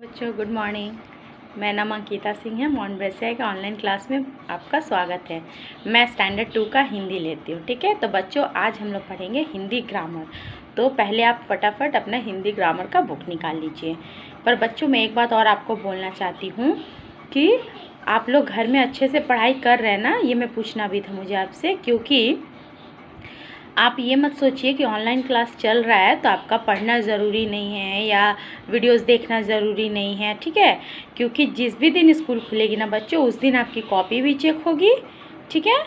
बच्चों good morning. मैं नाम अंकिता सिंह है। मोन्टेसरी के ऑनलाइन क्लास में आपका स्वागत है। मैं स्टैंडर्ड 2 का हिंदी लेती हूँ। ठीक है, तो बच्चों आज हम लोग पढ़ेंगे हिंदी ग्रामर। तो पहले आप फटाफट अपना हिंदी ग्रामर का बुक निकाल लीजिए। पर बच्चों मैं एक बात और आपको बोलना चाहती हूँ कि आप लोग घर में अच्छे से पढ़ाई कर रहे हैं ना, ये मैं पूछना भी था मुझे आपसे। क्योंकि आप ये मत सोचिए कि ऑनलाइन क्लास चल रहा है तो आपका पढ़ना ज़रूरी नहीं है या वीडियोस देखना ज़रूरी नहीं है। ठीक है, क्योंकि जिस भी दिन स्कूल खुलेगी ना बच्चों, उस दिन आपकी कॉपी भी चेक होगी। ठीक है,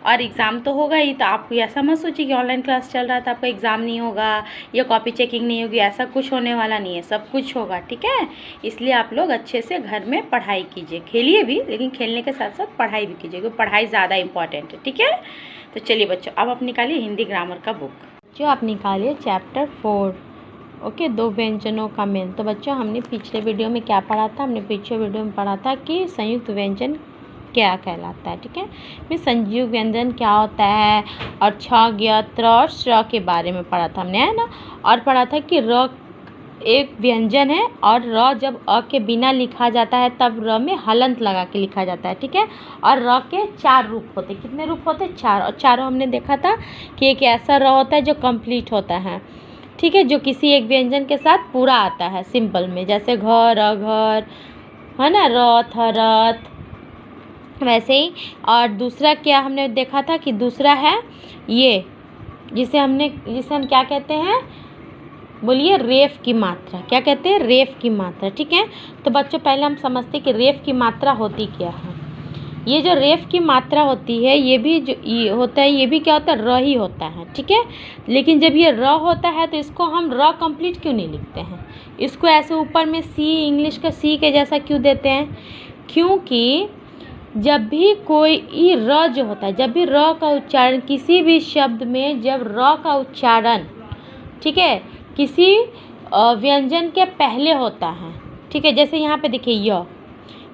और एग्ज़ाम तो होगा ही। तो आप ऐसा मत सोचिए कि ऑनलाइन क्लास चल रहा है तो आपका एग्ज़ाम नहीं होगा या कॉपी चेकिंग नहीं होगी। ऐसा कुछ होने वाला नहीं है, सब कुछ होगा। ठीक है, इसलिए आप लोग अच्छे से घर में पढ़ाई कीजिए। खेलिए भी, लेकिन खेलने के साथ साथ पढ़ाई भी कीजिए, क्योंकि पढ़ाई ज़्यादा इंपॉर्टेंट है। ठीक है, तो चलिए बच्चों अब आप निकालिए हिंदी ग्रामर का बुक। जो आप निकालिए चैप्टर 4। ओके, दो व्यंजनों का मेल। तो बच्चों हमने पिछले वीडियो में क्या पढ़ा था? हमने पिछले वीडियो में पढ़ा था कि संयुक्त व्यंजन क्या कहलाता है। ठीक है, फिर संयुक्त व्यंजन क्या होता है और छ ज्ञ त्र और श्र के बारे में पढ़ा था हमने, है ना। और पढ़ा था कि र एक व्यंजन है और र जब अ के बिना लिखा जाता है तब र में हलंत लगा के लिखा जाता है। ठीक है, और र के 4 रूप होते। कितने रूप होते? 4। और चारों हमने देखा था कि एक ऐसा र होता है जो कंप्लीट होता है। ठीक है, जो किसी एक व्यंजन के साथ पूरा आता है सिंपल में, जैसे घर घर, है ना, रथ रथ, वैसे ही। और दूसरा क्या हमने देखा था कि दूसरा है ये, जिसे हम क्या कहते हैं? बोलिए, रेफ की मात्रा। क्या कहते हैं? रेफ की मात्रा। ठीक है, तो बच्चों पहले हम समझते हैं कि रेफ की मात्रा होती क्या है। ये जो रेफ की मात्रा होती है, ये भी जो ये होता है, ये भी क्या होता है? र ही होता है। ठीक है, लेकिन जब ये र होता है तो इसको हम र कंप्लीट क्यों नहीं लिखते हैं? इसको ऐसे ऊपर में सी, इंग्लिश का सी के जैसा क्यों देते हैं? क्योंकि जब भी कोई र जो होता है, जब भी र का उच्चारण किसी भी शब्द में, जब र का उच्चारण, ठीक है, किसी व्यंजन के पहले होता है। ठीक है, जैसे यहाँ पे देखिए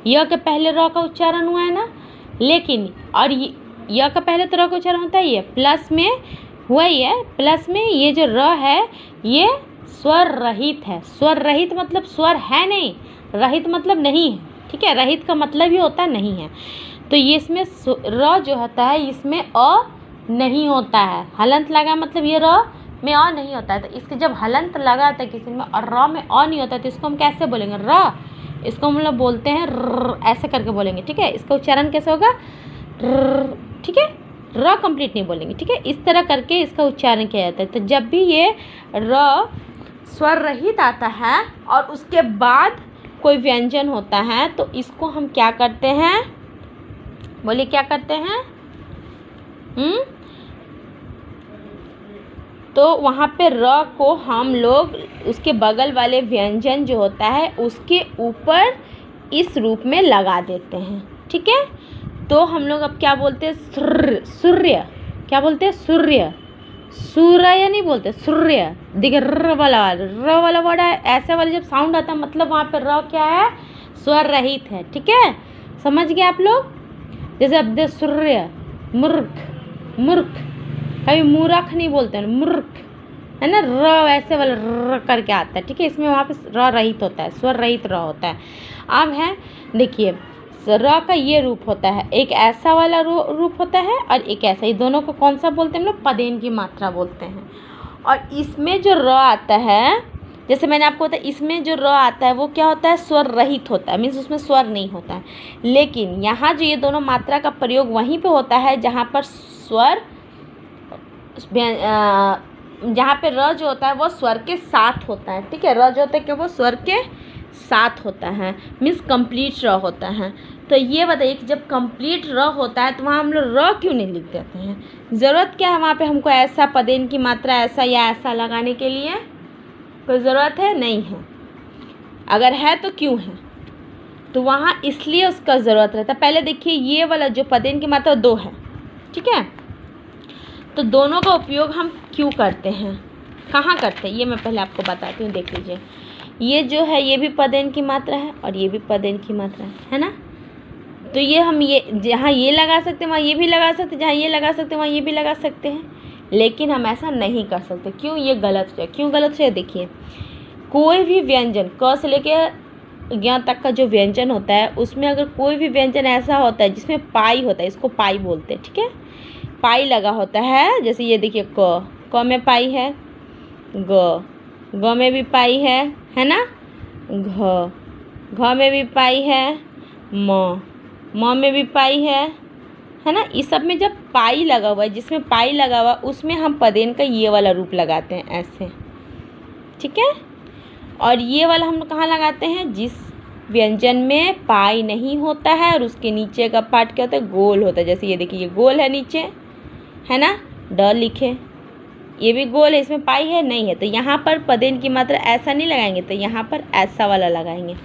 य के पहले र का उच्चारण हुआ है ना, लेकिन और य का पहले तो र का उच्चारण होता ही है, प्लस में हुआ ही है। प्लस में ये जो र है ये स्वर रहित है। स्वर रहित मतलब स्वर है नहीं, रहित मतलब नहीं है। ठीक है, रहित का मतलब ही होता नहीं है। तो ये इसमें र जो होता है इसमें अ नहीं होता है। हलंत लगा मतलब ये र में अ नहीं होता है। तो इसके जब हलंत लगा था किसी में और र में अ नहीं होता है तो इसको हम कैसे बोलेंगे? र। इसको हम लोग बोलते हैं र, ऐसे करके बोलेंगे। ठीक है, इसका उच्चारण कैसे होगा? र। ठीक है, र कंप्लीट नहीं बोलेंगे। ठीक है, इस तरह करके इसका उच्चारण किया जाता है। तो जब भी ये र स्वर रहित आता है और उसके बाद कोई व्यंजन होता है तो इसको हम क्या करते हैं? बोलिए, क्या करते हैं? तो वहाँ पे र को हम लोग उसके बगल वाले व्यंजन जो होता है उसके ऊपर इस रूप में लगा देते हैं। ठीक है, तो हम लोग अब क्या बोलते हैं? सूर्य। क्या बोलते हैं? सूर्य। सूर्य नहीं बोलते, सूर्य। देखिए र वाला वर्ड है, ऐसे वाले जब साउंड आता है मतलब वहाँ पे र क्या है? स्वर रहित है। ठीक है, समझ गए आप लोग? जैसे अब दे सूर्य, मूर्ख, मूर्ख, कभी मूर्ख नहीं बोलते हैं, मूर्ख, है ना। र ऐसे वाला र करके आता है। ठीक है, इसमें वहाँ पे र रहित होता है, स्वर रहित र होता है। अब है देखिए, र का ये रूप होता है, एक ऐसा वाला रूप होता है और एक ऐसा। ये दोनों को कौन सा बोलते हैं हम लोग? पदेन की मात्रा बोलते हैं। और इसमें जो र आता है, जैसे मैंने आपको बताया, इसमें जो र आता है वो क्या होता है? स्वर रहित होता है, मीन्स उसमें स्वर नहीं होता है। लेकिन यहाँ जो ये दोनों मात्रा का प्रयोग वहीं पे होता है जहाँ पर स्वर, जहाँ पे र जो होता है वो स्वर के साथ होता है। ठीक है, र जो होता है कि वो स्वर के साथ होता है, मीन्स कंप्लीट र होता है। तो ये बताइए कि जब कंप्लीट र होता है तो वहाँ हम लोग र क्यों नहीं लिख देते हैं? ज़रूरत क्या है वहाँ पे हमको ऐसा पदेन की मात्रा ऐसा या ऐसा लगाने के लिए? कोई ज़रूरत है? नहीं है। अगर है तो क्यों है? तो वहाँ इसलिए उसका ज़रूरत रहता है। पहले देखिए, ये वाला जो पदेन की मात्रा 2 है, ठीक है, तो दोनों का उपयोग हम क्यों करते हैं, कहाँ करते हैं, ये मैं पहले आपको बताती हूँ। देख लीजिए, ये जो है ये भी पदेन की मात्रा है और ये भी पदेन की मात्रा है ना। तो ये हम ये जहाँ ये लगा सकते हैं वहाँ ये भी लगा सकते हैं, जहाँ ये लगा सकते हैं वहाँ ये भी लगा सकते हैं, लेकिन हम ऐसा नहीं कर सकते। क्यों? ये गलत है। क्यों गलत है? देखिए, कोई भी व्यंजन क से लेके ज्ञ तक का जो व्यंजन होता है उसमें अगर कोई भी व्यंजन ऐसा होता है जिसमें पाई होता है, इसको पाई बोलते हैं, ठीक है। पाई लगा होता है, जैसे ये देखिए क में पाई है, ग में भी पाई है ना, घ में भी पाई है, म में भी पाई है ना। इस सब में जब पाई लगा हुआ है, जिसमें पाई लगा हुआ उसमें हम पदेन का ये वाला रूप लगाते हैं ऐसे, ठीक है। और ये वाला हम कहाँ लगाते हैं, जिस व्यंजन में पाई नहीं होता है और उसके नीचे का पार्ट क्या होता है, गोल होता है। जैसे ये देखिए ये गोल है नीचे, है ना, ड लिखे, ये भी गोल है, इसमें पाई है नहीं है, तो यहाँ पर पदेन की मात्रा ऐसा नहीं लगाएंगे, तो यहाँ पर ऐसा वाला लगाएंगे,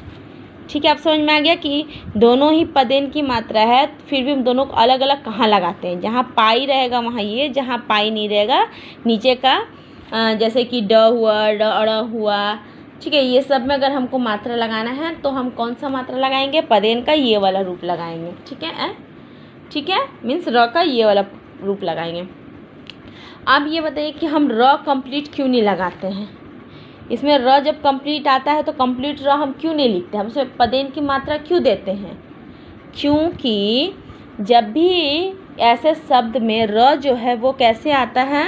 ठीक है। आप समझ में आ गया कि दोनों ही पदेन की मात्रा है, फिर भी हम दोनों को अलग अलग कहाँ लगाते हैं, जहाँ पाई रहेगा वहाँ ये, जहाँ पाई नहीं रहेगा नीचे का, जैसे कि ड हुआ, ड अड़ हुआ, ठीक है। ये सब में अगर हमको मात्रा लगाना है तो हम कौन सा मात्रा लगाएंगे, पदेन का ये वाला रूप लगाएंगे, ठीक है। ठीक है, मीन्स र का ये वाला रूप लगाएंगे। अब ये बताइए कि हम र कंप्लीट क्यों नहीं लगाते हैं, इसमें र जब कंप्लीट आता है तो कंप्लीट र हम क्यों नहीं लिखते, हम उसमें पदेन की मात्रा क्यों देते हैं, क्योंकि जब भी ऐसे शब्द में र जो है वो कैसे आता है,